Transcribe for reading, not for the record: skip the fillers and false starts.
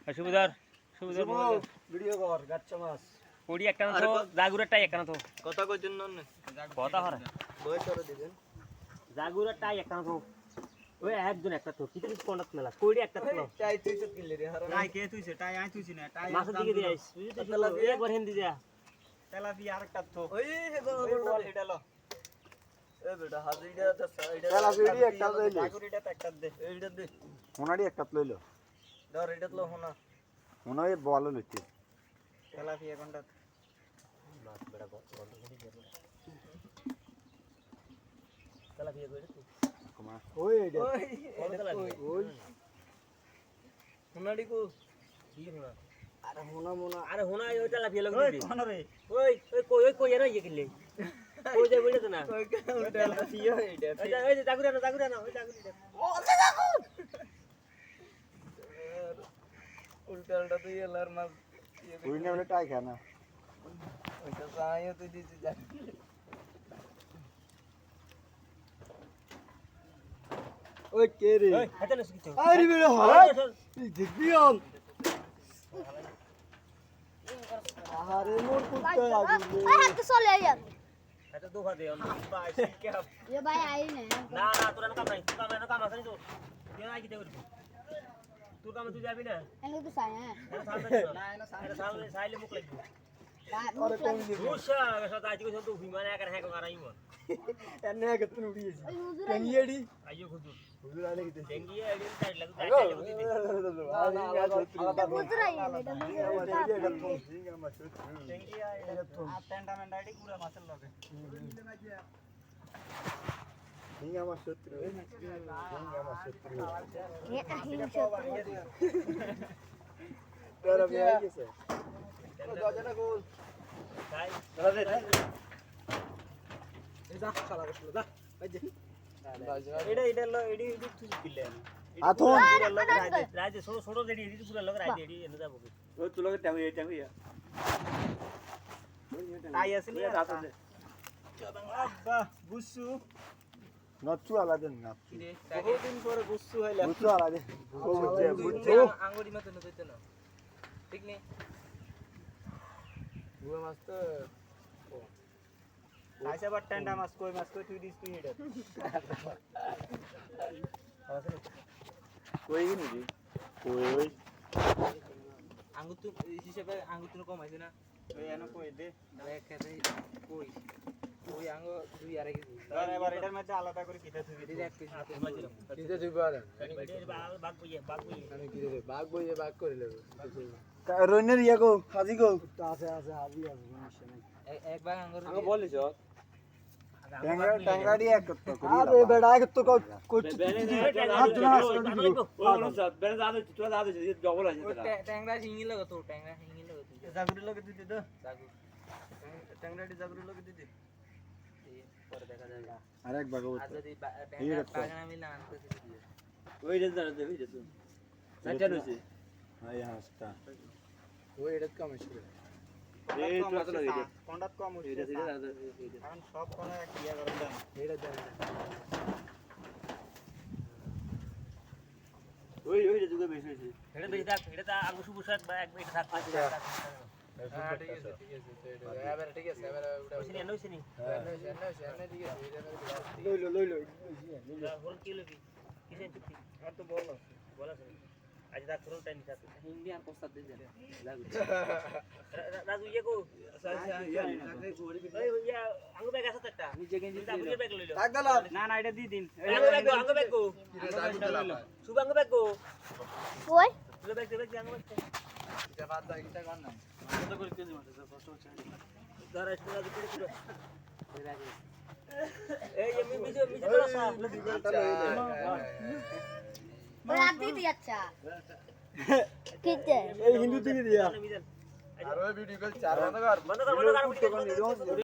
সুবিধার ভিডিও কর গাচ্চা মাছ কোড়ি একটা না তো জাগুরেরটাই একটা না তো কথা কই জন্য কথা হরে বই করে দিবেন জাগুরেরটাই একটা না তো ওই একজন একটা তো কিতে কিছু কোনটা মেলা কোড়ি একটা তো চাই তুই তো কিনলে রে হারাম টাই কে তুইছে টাই আই তুইছি না টাই মাছের দিকে দিয়ে আইস বুঝলি একবার হিন্দি যা তেলাপিয়া আরেকটা তো ওই বল এটা লো এ বেটা হাজিরা দা সাইডা তেলা বিড়ি একটা লইলো জাগুরিটা তো একটা দে এইটা দে মোনাড়ি একটা লইলো ধর এটা লো হোনা মনে হয় বলো লইতে তেলাপিয়া কোনটা মাছ বেড়া বন্ধ করে দিয়ে তালা বিয়ে করে তুই ওই এটা ওই হোনাডি কো কি হোনা আরে হোনা মোনা আরে হোনা ওই তালা বিয়ে লাগবে ওই কোন রে ওই কই না ইয়ে কিনলে ওই যে বইলে তো না ওই উল্টা ফিয়া এইটা ওই যে জাগুরা না ওই জাগুরা উল্টা উল্টা তুই এলার মাছ ওই না বলে টাই খানা ওইটা সাইও তুই দিছি যা ওই কে রে ওই হাতে না কিছু আরে বেটা হাই দেখবি আম আরে মোর কুত্তা লাগবে হাতে চলে আইয়ার হাতে দুফা দে আমরা পাইছি কে এ ভাই আই না না তোরা কাম নাই কাম আছে তো কেন আই কিতে করবি তোর কাম তুই যাবি না এনে তো সাই হ্যাঁ সামনে সাইলে মুখ লাগবে আরে কোন দিকে রুশা সদা আজকে সব বিমান একা হ্যাঁ করাই মন এনে কত উড়িয়েছি ওই হুজুর কেনিয়েডি আইও খুদুর হুজুর আলে কি ডেঙ্গি আইডিন সাইড লাগু হুজুর আই এটা টেঙ্গি আই আর টেন্ডা মেন্ডা আইডি পুরা মাছের লগে হিঙ্গা আমার শত্রু হিঙ্গা আমার শত্রু এ হিংসা তোরা বিয়ে গেছে দজনা গোল তাই এই যা শালা গেল যা এই যে এটা লো এডি তুই দিলে আথন রাজে ছোট ছোট দেড়ি এডি পুরো লগ রাজে এডি এনে যাবো ও তুই লগে টাইয়া টাই আছে নি আব্বা বুসু নচ্চু আলাদা না রে বহুদিন পরে বুসু হইলা বুঝছো আলাদা ও বুঝছে আঙ্গুরি মত নইতে না ঠিক নেই বুয়া মাছ তো আইসা বাট টেন্ডা মাছ কই তুই দিস তুই এটা কই গনি রে কই আঙ্গুর তো হিসেবে আঙ্গুর তো কম আছে না ওই এনো কই দে এক খেতে কই ওই আঙ্গ দুই আর কিছু ধর এবার এটার মধ্যে আলাদা করে কিটা তুই দিদি এক পিস দিতে তুই পারে আমি কি রে বাঘ বইয়ে বাঘ করে নেব রইনের ইয়া গো হাজি গো আছে হাজি আছে সমস্যা নাই এক বাঘ আঙ্গুর আমি বলিস টাঙ্গা দিয়ে এক করতে আরে বেড়া এক তো ট্যাংরা হিঙ্গি লাগো তো ট্যাংরা হিঙ্গি লাগো তুই জাগুরি লগে দিতে দে জাগু ট্যাংরাটি জাগুরি লগে দিতে পরে দেখা যাবে আরেক বাগো আর যদি ট্যাংরা বাগান আমি না আনতে দিতে ওই রে জানা দেবি যে তুই সাইটা নইছে আই হাসটা ওই এটা কম ছিল এই তো আসলে এই কোনটা কম হইছে এখন সব কোন এক ইয়া করে দেন এটা দেন ওই রে দুটো বেশি হইছে এটা বেশি থাক এটা আলু সুবু শাক বা এক বেশি থাক হ্যাঁ ঠিক আছে এবারে ঠিক আছে এবারে ওটা ওইখানে নইছিনি এনে ঠিক আছে লইলো হল কি লবি কিসে চুক্তি আর তো বল বলা আছে আজ রাত করো টাইম থাক হিন্দি আর প্রস্তাব দিন রাজু ইয়ে কো ওই ইয়া আঙ্গু ব্যাগ আছে একটা নিজে গেঞ্জি আঙ্গু ব্যাগ লইলো না না এটা দি দিন আঙ্গু ব্যাগ কো শুভ আঙ্গু ব্যাগ কো ওই শুভ ব্যাগ আঙ্গু ব্যাগ এটা বাদ দাও এটা কর না কত করে কেজি মাছ কষ্ট হচ্ছে ধর আসলে রাজু পুরো এই এমনি মিজে বলা সা রাত দিতে যাচ্ছা কিতে এই হিন্দু থেকে দিয়া মিজান আর ওই ভিডিও কল 4 বন্ধ কর বন্ধ কর